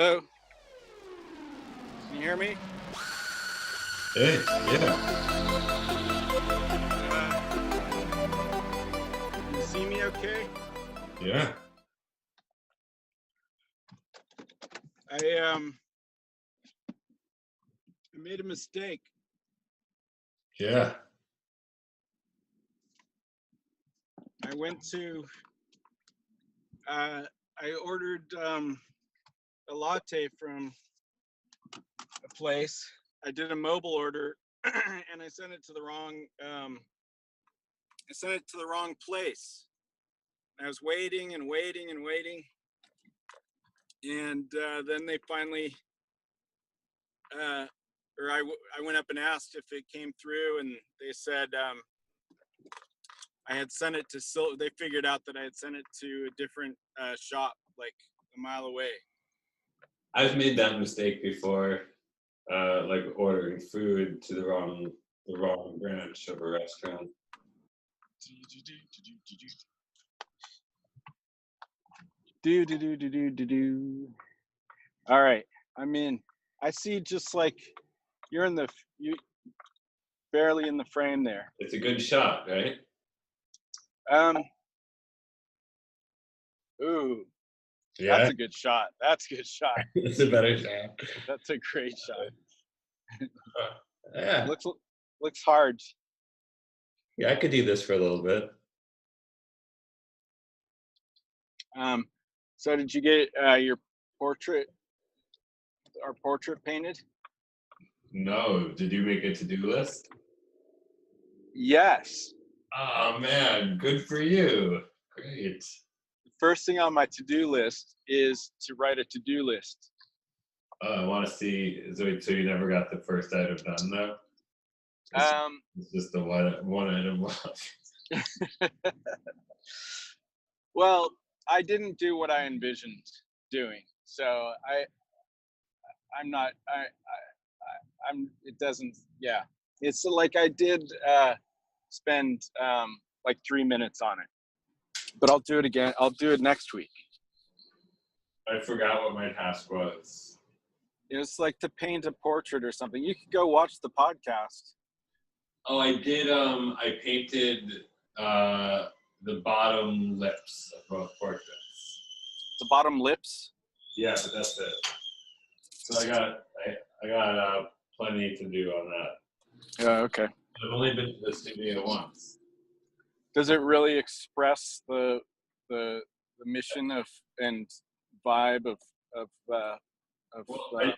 Hello, can you hear me? Hey, yeah, Can you see me okay? yeah, I I made a mistake. yeah, I went to I ordered a latte from a place. I did a mobile order and I sent it to the wrong place. I was waiting and waiting and waiting, and then they finally I went up and asked if it came through, and they said I had sent it to they figured out that I had sent it to a different shop like a mile away. I've made that mistake before, like ordering food to the wrong branch of a restaurant. Do. All right, I'm in. I see. Just like you barely in the frame there. It's a good shot, right? Um. Ooh, that's Yeah, a good shot. That's a good shot. it's a better shot. That's a great shot. Yeah, Looks hard. yeah, I could do this for a little bit. So did you get your portrait, our portrait painted? No, did you make a to-do list? Yes. Oh man, good for you. Great. The first thing on my to-do list is to write a to-do list. I want to see. So you never got the first item done though? It's, Um, it's just the one item left. well, I didn't do what I envisioned doing, so I'm not I'm it doesn't yeah. It's like I did spend like 3 minutes on it, but I'll do it again. I'll do it next week. I forgot what my task was. It's like to paint a portrait or something. You could go watch the podcast. Oh, I did. I painted the bottom lips of both portraits. The bottom lips. Yeah, but that's it. So I got plenty to do on that. Okay. I've only been to the studio once. Does it really express the mission of and vibe of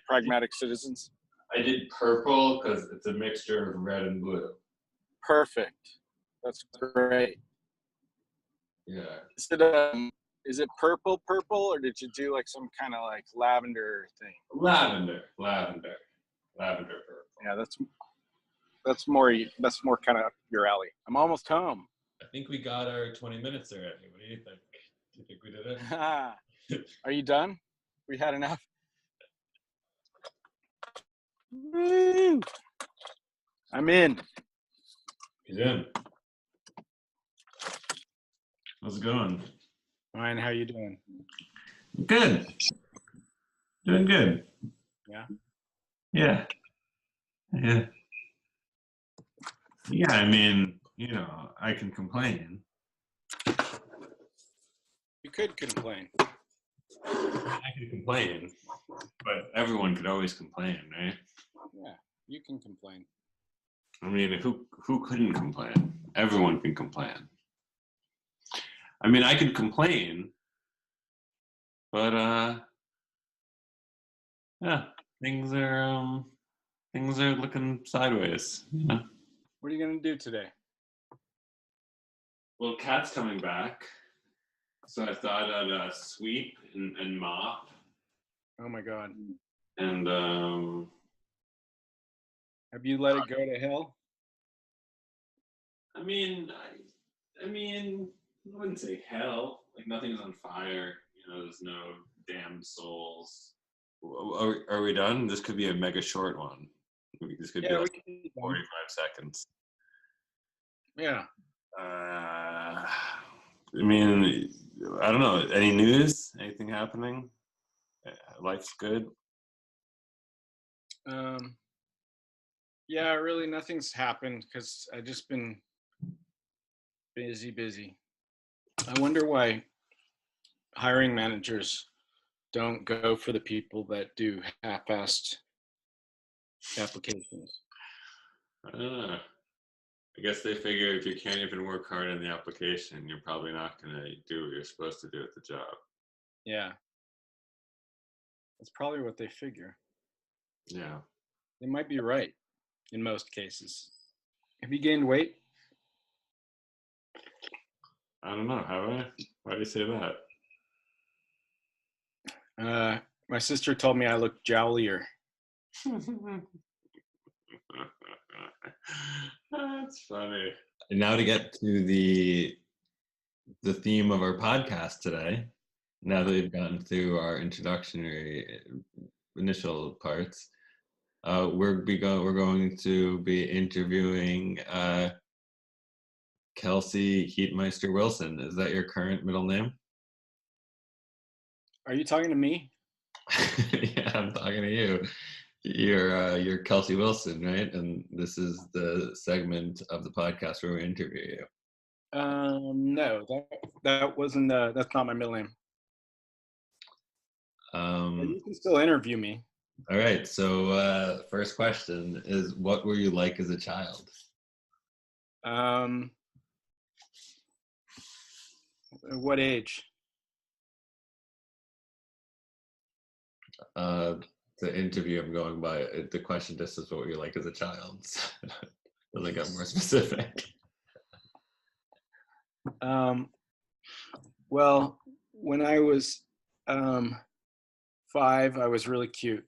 pragmatic citizens? I did purple because it's a mixture of red and blue. Perfect. That's great. Yeah. Is it purple, or did you do like some kind of like lavender thing? Lavender purple. Yeah, that's more kind of your alley. I'm almost home. I think we got our 20 minutes already. What do you think? Do you think we did it? Are you done? We had enough. Woo! I'm in. He's in. How's it going? Fine. How you doing? Good. Doing good. Yeah. Yeah. Yeah. Yeah, I mean, I can complain. You could complain. I can complain, but everyone could always complain, right? Yeah, you can complain. I mean, who couldn't complain? Everyone can complain. I mean, I could complain, but yeah, things are looking sideways, What are you gonna do today? Well, Kat's coming back, so I thought I'd sweep and mop. Oh my God. And Have you let it go to hell? I mean, I wouldn't say hell. Like nothing's on fire. There's no damned souls. Are we done? This could be a mega short one. This could be like 45 seconds. Yeah. I mean, I don't know. Any news? Anything happening? Life's good. Yeah, really nothing's happened because I just been busy. I wonder why hiring managers don't go for the people that do half-assed applications. I don't know. I guess they figure if you can't even work hard in the application, you're probably not going to do what you're supposed to do at the job. Yeah, that's probably what they figure. Yeah. They might be right in most cases. Have you gained weight? I don't know. Have I? Why do you say that? My sister told me I look jowlier. That's funny. And now to get to the theme of our podcast today. Now that we've gotten through our introductory initial parts, we're going to be interviewing Kelcey Heatmeister Wilson. Is that your current middle name? Are you talking to me? Yeah, I'm talking to you. You're Kelcey Wilson, right? And this is the segment of the podcast where we interview you. No, that wasn't. That's not my middle name. You can still interview me. All right. So, first question is, what were you like as a child? What age? The interview I'm going by, the question just is what were you like as a child? Doesn't get more specific. Well, when I was 5, I was really cute,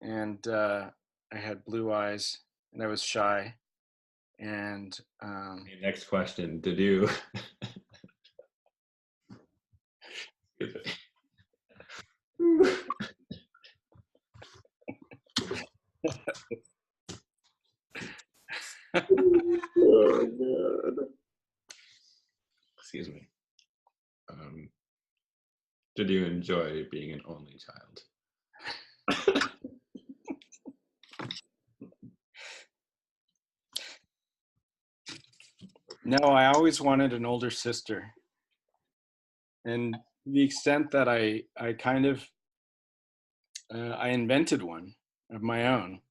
and I had blue eyes, and I was shy. And Next question: did you? Oh, God. Excuse me. Did you enjoy being an only child? No, I always wanted an older sister, and to the extent that I kind of I invented one of my own,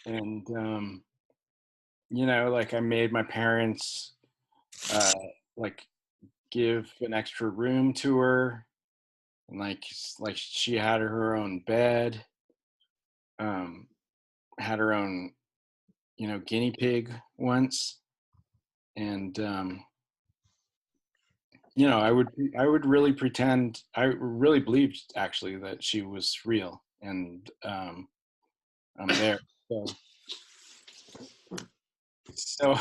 and like I made my parents like give an extra room to her, and like she had her own bed, had her own guinea pig once, and I would really pretend, I really believed actually that she was real, and I'm there. So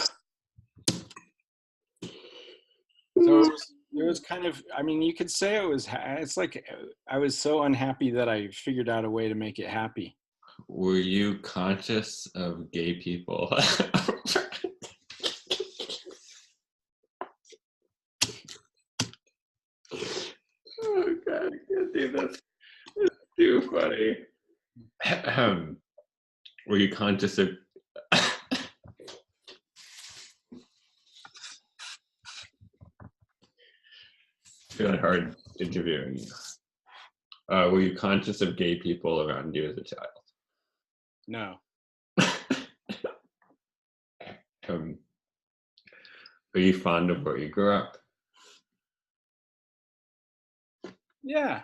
it was kind of, I mean, you could say it's like I was so unhappy that I figured out a way to make it happy. Were you conscious of gay people? Oh God, I can't do this. It's too funny. Were you conscious of? Feeling hard interviewing you. Were you conscious of gay people around you as a child? No. Are you fond of where you grew up? Yeah.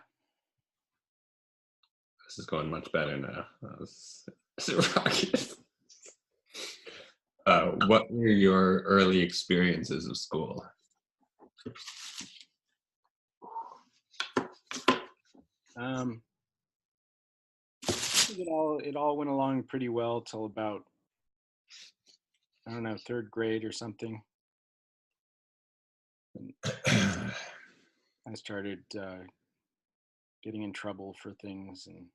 This is going much better now. What were your early experiences of school? It all went along pretty well till about, I don't know, 3rd grade or something. And I started getting in trouble for things, and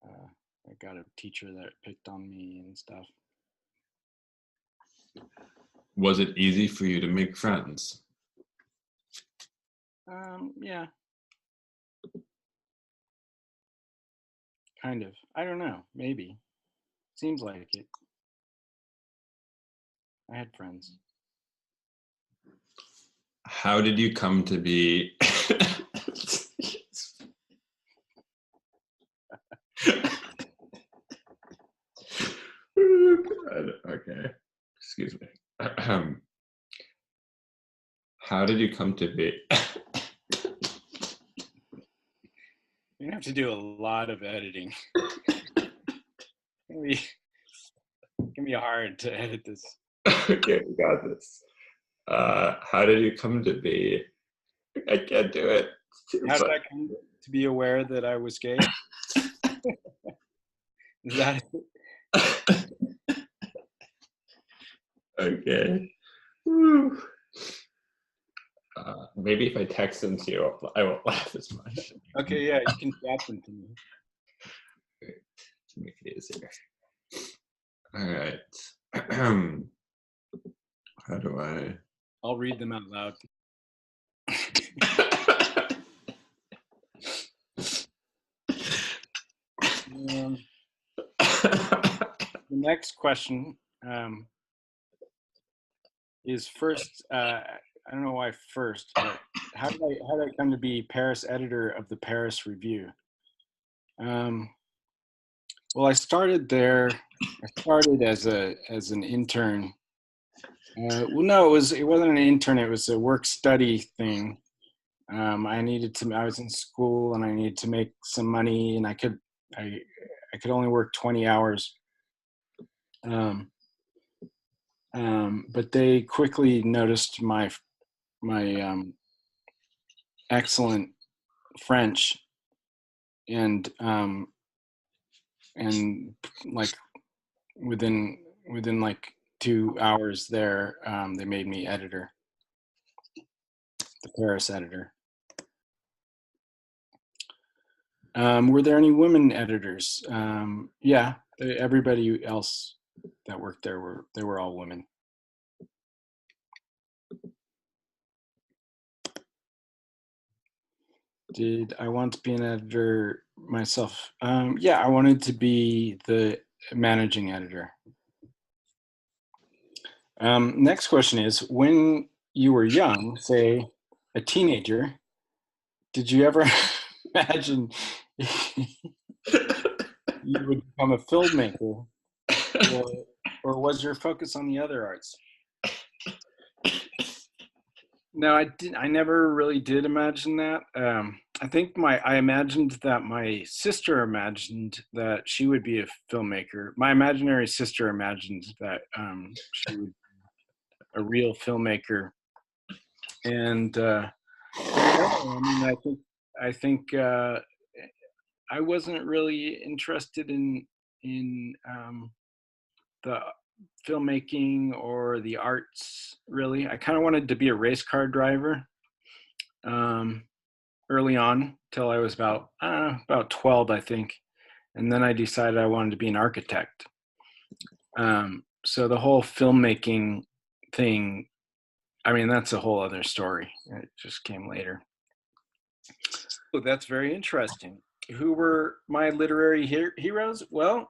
I got a teacher that picked on me and stuff. Was it easy for you to make friends? Yeah. kind of. I don't know. Maybe. Seems like it. I had friends. How did you come to be? Okay, excuse me. How did you come to be? You have to do a lot of editing. It can be hard to edit this. Okay, we got this. How did you come to be? I can't do it. How did I come to be aware that I was gay? Is that it? Okay. Maybe if I text them to you, I won't laugh as much. Okay, yeah, you can chat them to me. To make it easier. All right. How do I? I'll read them out loud. The next question is first. I don't know why first, but how did I come to be Paris editor of the Paris Review? Well, I started there. I started as an intern. Well, no, it wasn't an intern. It was a work study thing. I was in school and I needed to make some money, and I could only work 20 hours. But they quickly noticed my excellent French, and like within like 2 hours there, they made me editor, the Paris editor. Were there any women editors? Yeah, everybody else that worked there were all women. Did I want to be an editor myself? Yeah, I wanted to be the managing editor. Next question is, when you were young, say a teenager, did you ever imagine you would become a filmmaker, or was your focus on the other arts? No, I never really did imagine that. I think I imagined that my sister imagined that she would be a filmmaker. My imaginary sister imagined that she would be a real filmmaker, and I think I wasn't really interested in the filmmaking or the arts, really. I kind of wanted to be a race car driver early on, till I was about 12, I think, and then I decided I wanted to be an architect. So the whole filmmaking thing, I mean, that's a whole other story. It just came later. Oh, that's very interesting. Who were my literary heroes? Well,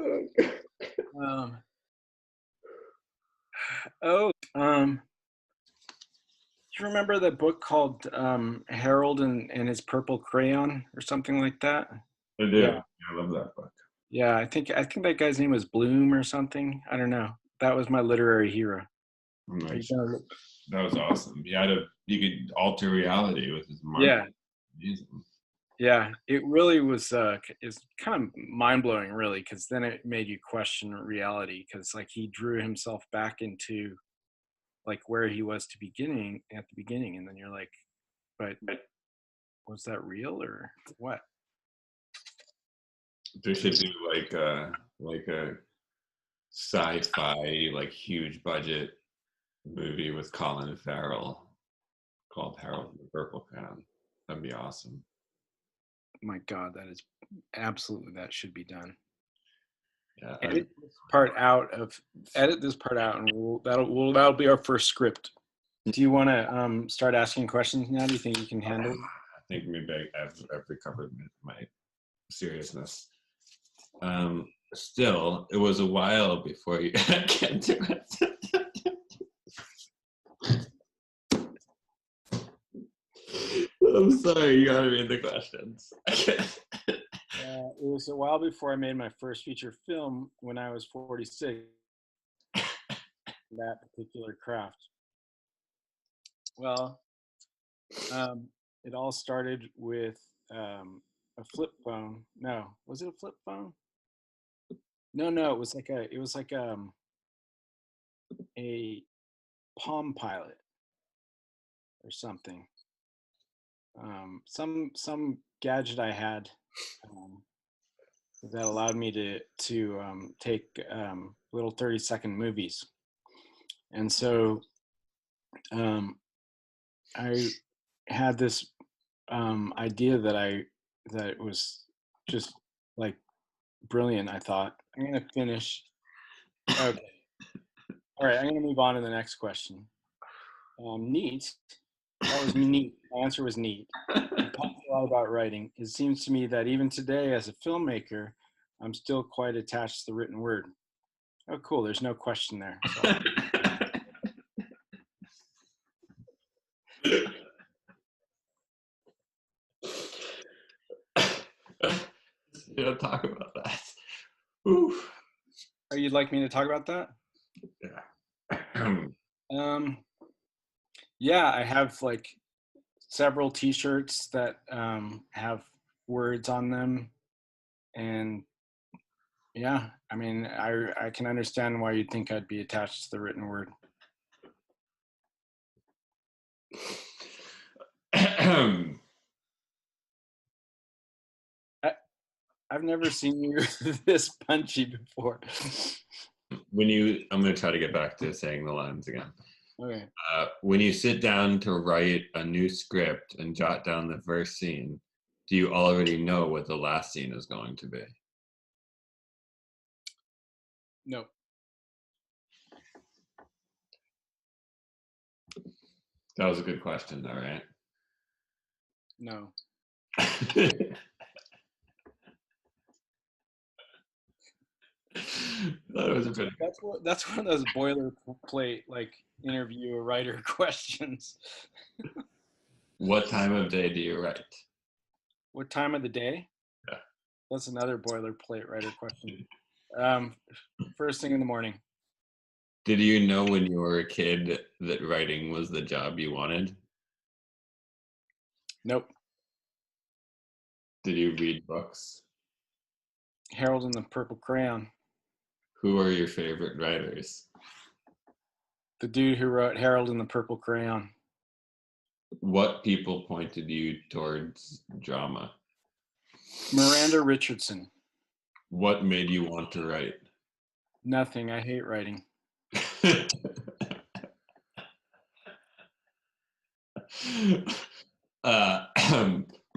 Oh God. um, oh, do you remember the book called Harold and his Purple Crayon, or something like that? I do. Yeah, I love that book. yeah. I think that guy's name was Bloom or something. I don't know. That was my literary hero. Are you Nice. gonna look? That was awesome. You could alter reality with his mark. Yeah, Amazing. yeah. It really was. It's kind of mind blowing, really, because then it made you question reality. Because like he drew himself back into like where he was at the beginning, and then you're like, but was that real or what? They should do like a sci-fi like huge budget movie with Colin Farrell called Harold and the Purple Crayon. That'd be awesome. My God, that is absolutely, that should be done. Yeah. Edit this part out, and that'll be our first script. Do you want to start asking questions now? Do you think you can handle it? I think maybe I've recovered my seriousness. Still, it was a while before you get to it. I'm sorry, you gotta read the questions. It was a while before I made my first feature film when I was 46. That particular craft. Well, it all started with a flip phone. No, was it a flip phone? No, it was like a Palm Pilot or something. Some gadget I had that allowed me to take little 30-second movies, and so I had this idea that was just like brilliant. I thought, I'm gonna finish. Okay, all right, I'm gonna move on to the next question. Neat. That was neat. My answer was neat. I talked a lot about writing. It seems to me that even today, as a filmmaker, I'm still quite attached to the written word. Oh, cool. There's no question there. So. You don't talk about that. Oof. Oh, you'd like me to talk about that? Yeah. Yeah, I have like several T-shirts that have words on them, and yeah, I mean, I can understand why you'd think I'd be attached to the written word. I've never seen you this punchy before. I'm going to try to get back to saying the lines again. Okay. When you sit down to write a new script and jot down the first scene, do you already know what the last scene is going to be? No. That was a good question, though, right? No. That was a bit. That's one of those boilerplate like interview a writer questions. What time of day do you write? What time of the day? Yeah. That's another boilerplate writer question. First thing in the morning. Did you know when you were a kid that writing was the job you wanted? Nope. Did you read books? Harold and the Purple Crayon. Who are your favorite writers? The dude who wrote Harold and the Purple Crayon. What people pointed you towards drama? Miranda Richardson. What made you want to write? Nothing. I hate writing.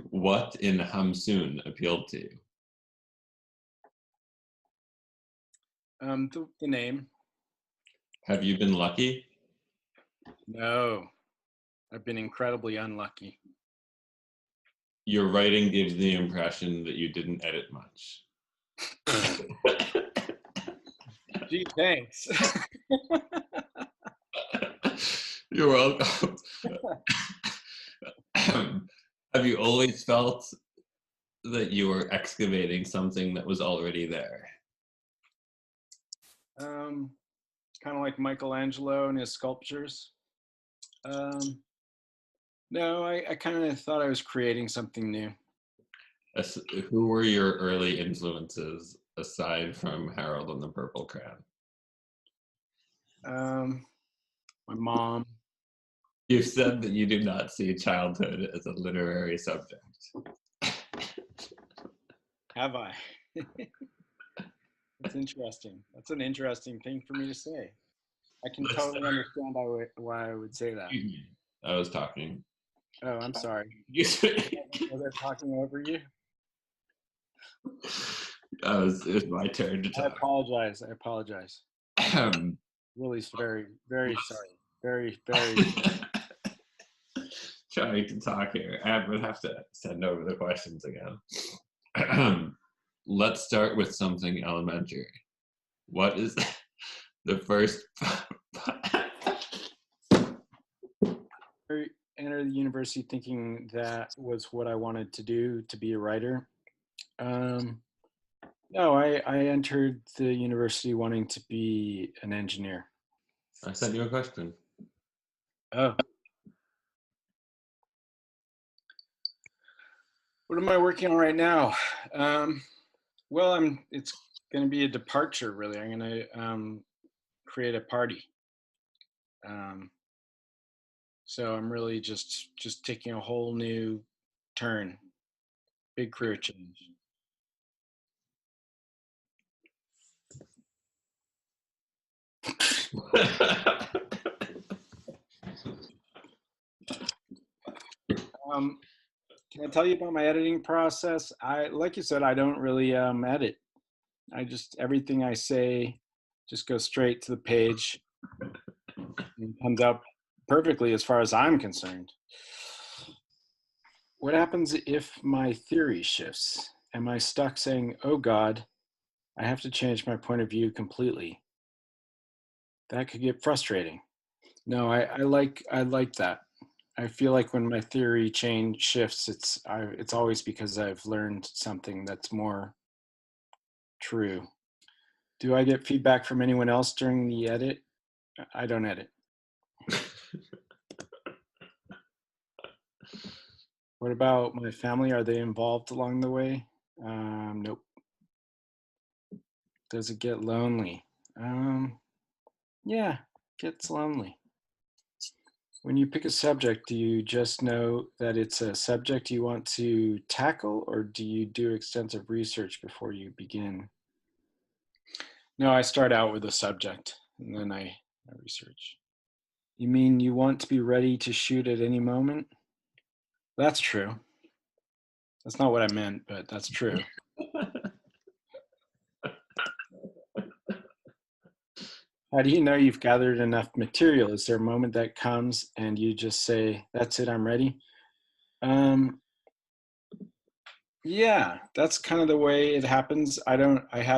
What in Hamsoon appealed to you? The name. Have you been lucky? No. I've been incredibly unlucky. Your writing gives the impression that you didn't edit much. Gee, thanks. You're welcome. Have you always felt that you were excavating something that was already there? Kind of like Michelangelo and his sculptures. No, I kind of thought I was creating something new. Who were your early influences aside from Harold and the Purple Crayon? My mom. You've said that you do not see childhood as a literary subject. Have I? That's interesting. That's an interesting thing for me to say. I can totally understand why I would say that. I was talking. Oh, I'm sorry. Was I talking over you? It was my turn to I talk. apologize. Really very, very sorry. Very, very. Trying to talk here. I would have to send over the questions again. Let's start with something elementary. What is the first? I entered the university thinking that was what I wanted to do, to be a writer. No, I entered the university wanting to be an engineer. I sent you a question. Oh. What am I working on right now? Well, it's going to be a departure, really. I'm going to create a party. So I'm really just taking a whole new turn, big career change. Can I tell you about my editing process? Like you said, I don't really edit. Everything I say just goes straight to the page and comes out perfectly as far as I'm concerned. What happens if my theory shifts? Am I stuck saying, oh God, I have to change my point of view completely? That could get frustrating. No, I like that. I feel like when my theory shifts, it's always because I've learned something that's more true. Do I get feedback from anyone else during the edit? I don't edit. What about my family? Are they involved along the way? Nope. Does it get lonely? Yeah, it gets lonely. When you pick a subject, do you just know that it's a subject you want to tackle, or do you do extensive research before you begin? No, I start out with a subject and then I research. You mean you want to be ready to shoot at any moment? That's true. That's not what I meant, but that's true. How do you know you've gathered enough material? Is there a moment that comes and you just say, that's it, I'm ready? Yeah, that's kind of the way it happens. That's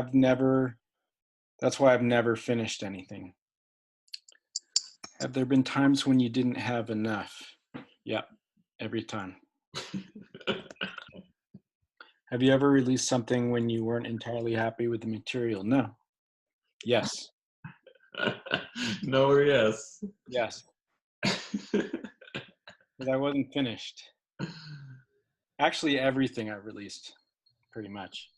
why I've never finished anything. Have there been times when you didn't have enough? Yeah, every time. Have you ever released something when you weren't entirely happy with the material? No. Yes. No or yes? Yes. Because I wasn't finished. Actually, everything I released, pretty much.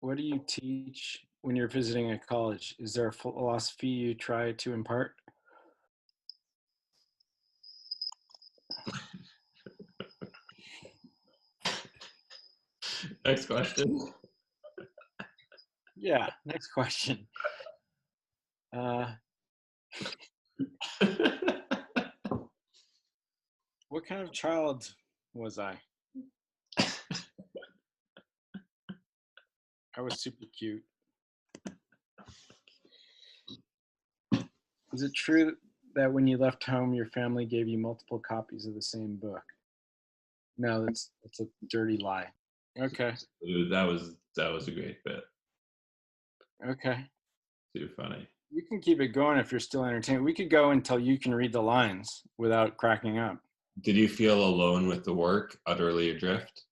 What do you teach when you're visiting a college? Is there a philosophy you try to impart? Next question. Yeah, next question. What kind of child was I? I was super cute. Is it true that when you left home, your family gave you multiple copies of the same book? No, that's a dirty lie. Okay. That was a great bit. Okay. Too funny. You can keep it going if you're still entertained. We could go until you can read the lines without cracking up. Did you feel alone with the work, utterly adrift?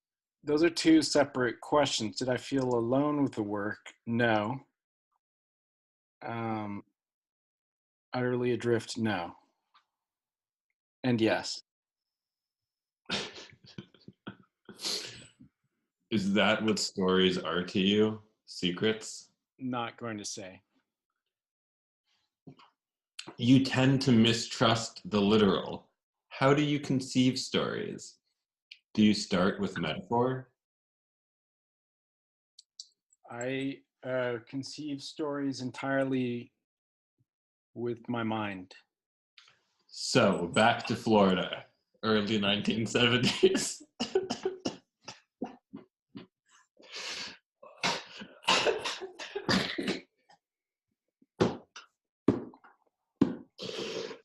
Those are two separate questions. Did I feel alone with the work? No. Utterly adrift? No. And yes. Is that what stories are to you? Secrets? Not going to say. You tend to mistrust the literal. How do you conceive stories? Do you start with metaphor? I conceive stories entirely with my mind. So, back to Florida, early 1970s.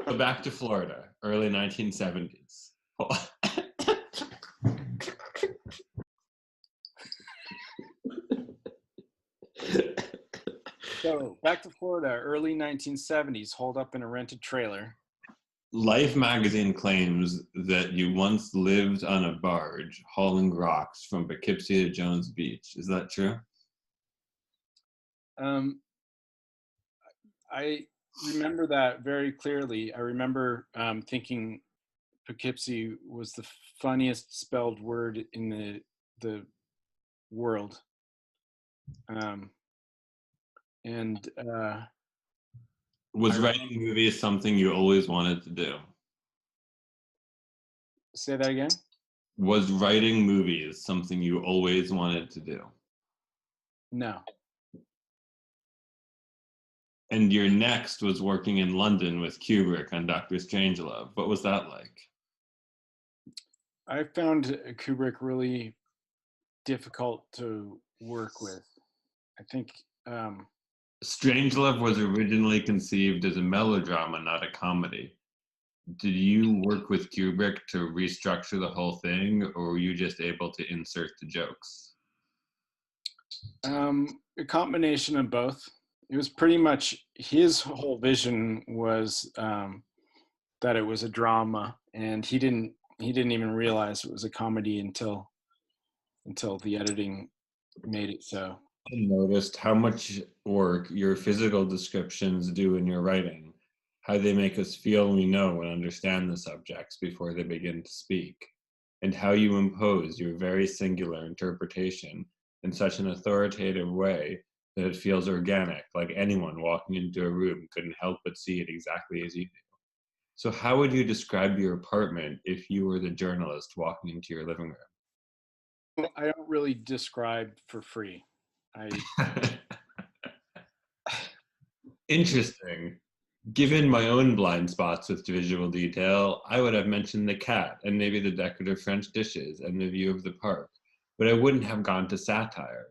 So back to Florida, early 1970s. So back to Florida, early 1970s, holed up in a rented trailer. Life magazine claims that you once lived on a barge hauling rocks from Poughkeepsie to Jones Beach. Is that true? I remember that very clearly. I remember thinking Poughkeepsie was the funniest spelled word in the world. And Was I writing movies something you always wanted to do? say that again. Was writing movies something you always wanted to do? No. And your next was working in London with Kubrick on Dr. Strangelove. What was that like? I found Kubrick really difficult to work with. I think Strangelove was originally conceived as a melodrama, not a comedy. Did you work with Kubrick to restructure the whole thing, or were you just able to insert the jokes? a combination of both. It was pretty much his whole vision was that it was a drama, and he didn't even realize it was a comedy until the editing made it so. I noticed how much work your physical descriptions do in your writing, how they make us feel we know and understand the subjects before they begin to speak, and how you impose your very singular interpretation in such an authoritative way that it feels organic, like anyone walking into a room couldn't help but see it exactly as you do. So, how would you describe your apartment if you were the journalist walking into your living I don't really describe for free. room? Interesting. Given my own blind spots with visual detail, I would have mentioned the cat and maybe the decorative French dishes and the view of the park, but I wouldn't have gone to satire.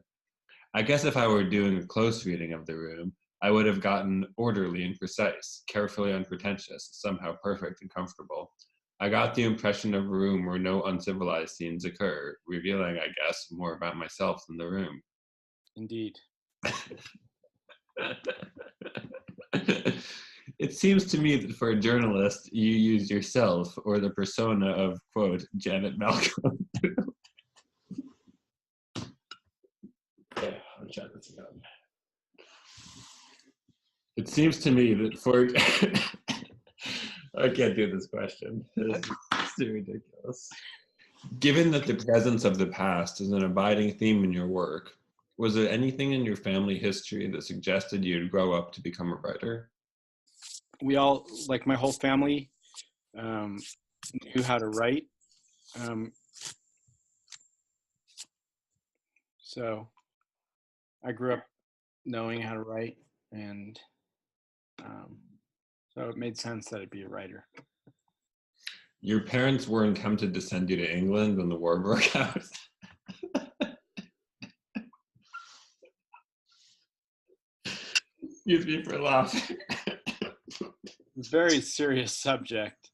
I guess if I were doing a close reading of the room, I would have gotten orderly and precise, carefully unpretentious, somehow perfect and comfortable. I got the impression of a room where no uncivilized scenes occur, revealing, I guess, more about myself than the room. Indeed. It seems to me that for a journalist, you use yourself or the persona of, quote, Janet Malcolm. Yeah, I'll try this again. It seems to me that for I can't do this question. It's too ridiculous. Given that the presence of the past is an abiding theme in your work, was there anything in your family history that suggested you'd grow up to become a writer? We all, like my whole family, knew how to write. So I grew up knowing how to write, and so it made sense that I'd be a writer. Your parents weren't tempted to send you to England when the war broke out? Excuse me for laughing. It's a very serious subject.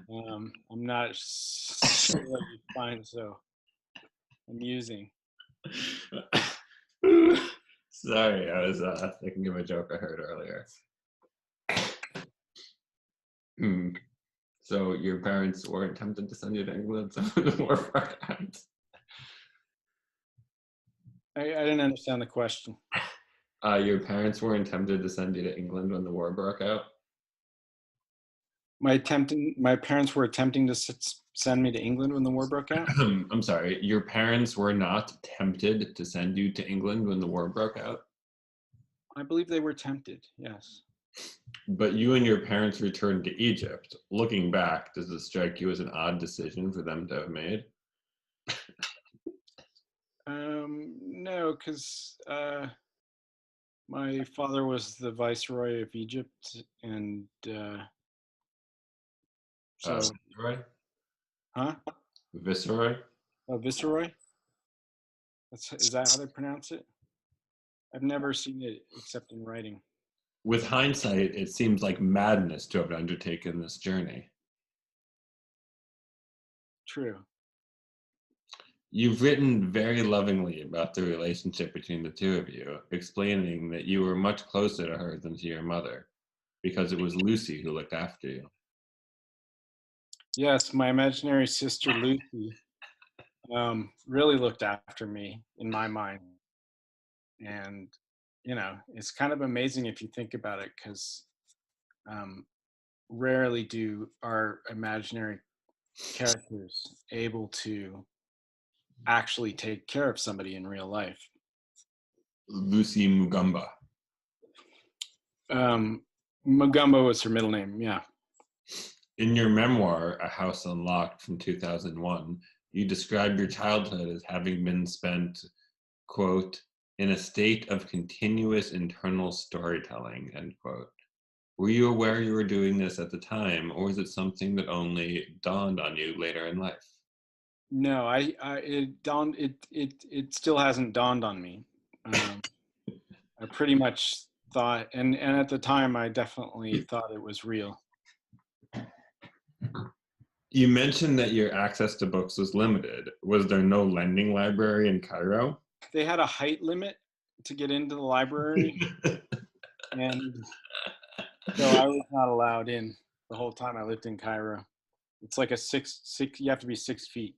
I'm not sure what you find so amusing. Sorry, I was thinking of a joke I heard earlier. So your parents weren't tempted to send you to England when the war broke out? I didn't understand the question. Your parents weren't tempted to send you to England when the war broke out? My parents were attempting to send me to England when the war broke out. I'm sorry, your parents were not tempted to send you to England when the war broke out? I believe they were tempted. Yes. But you and your parents returned to Egypt. Looking back, does it strike you as an odd decision for them to have made? No, because my father was the viceroy of Egypt, and So, Viceroy? huh? Viceroy? Oh, Viceroy? Is that how they pronounce it? I've never seen it except in writing. With hindsight, it seems like madness to have undertaken this journey. True. You've written very lovingly about the relationship between the two of you, explaining that you were much closer to her than to your mother, because it was Lucy who looked after you. Yes, my imaginary sister Lucy really looked after me in my mind. And, it's kind of amazing if you think about it, because um, rarely do our imaginary characters able to actually take care of somebody in real life. Lucy Mugamba. Mugumbo was her middle name, yeah. In your memoir, A House Unlocked from 2001, you describe your childhood as having been spent, quote, in a state of continuous internal storytelling, end quote. Were you aware you were doing this at the time, or is it something that only dawned on you later in life? No, it still hasn't dawned on me. I pretty much thought, and at the time, I definitely thought it was real. You mentioned that your access to books was limited. Was there no lending library in Cairo? They had a height limit to get into the library, and so I was not allowed in the whole time I lived in Cairo. It's like a six. You have to be 6 feet.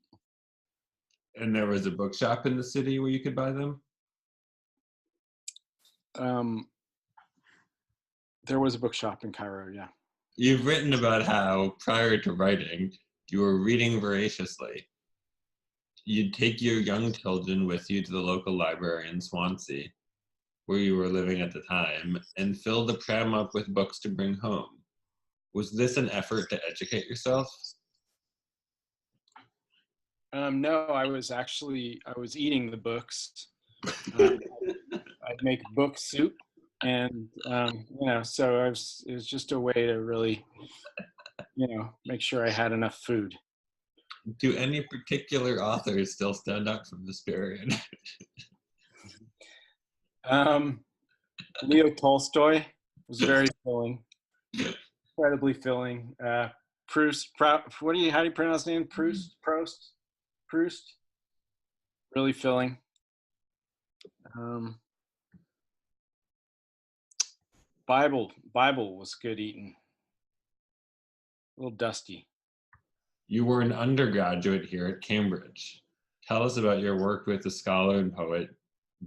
And there was a bookshop in the city where you could buy them? Um, there was a bookshop in Cairo, yeah. You've written about how, prior to writing, you were reading voraciously. You'd take your young children with you to the local library in Swansea, where you were living at the time, and fill the pram up with books to bring home. Was this an effort to educate yourself? No, I was eating the books. I'd make book soup, and so it was just a way to really, make sure I had enough food. Do any particular authors still stand out from this period? Leo Tolstoy was very filling, incredibly filling. Proust, how do you pronounce his name? Proust, really filling. Bible was good eating. A little dusty. You were an undergraduate here at Cambridge. Tell us about your work with the scholar and poet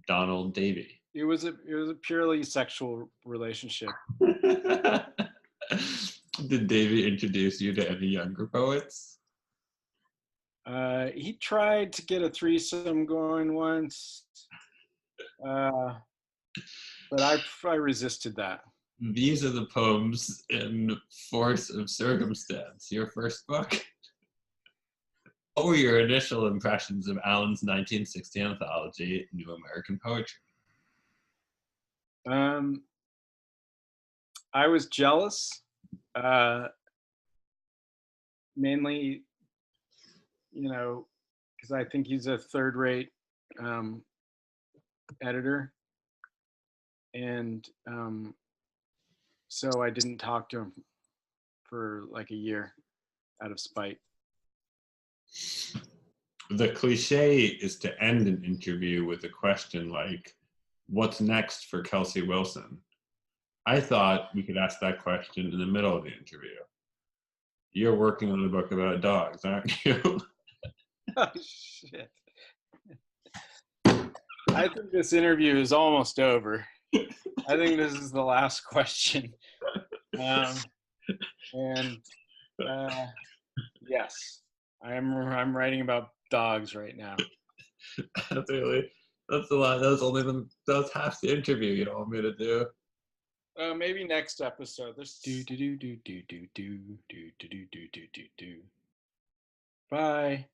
Donald Davy. It was a purely sexual relationship. Did Davy introduce you to any younger poets? He tried to get a threesome going once, but I resisted that. These are the poems in Force of Circumstance, your first book. What were your initial impressions of Allen's 1960 anthology, New American Poetry? I was jealous, mainly, because I think he's a third-rate editor, and so I didn't talk to him for like a year out of spite. The cliche is to end an interview with a question like, what's next for Kelcey Wilson? I thought we could ask that question in the middle of the interview. You're working on a book about dogs, aren't you? Oh, shit. I think this interview is almost over. I think this is the last question. And yes, I'm writing about dogs right now. That's a lot. That's half the interview you don't want me to do. Maybe next episode. There's Bye.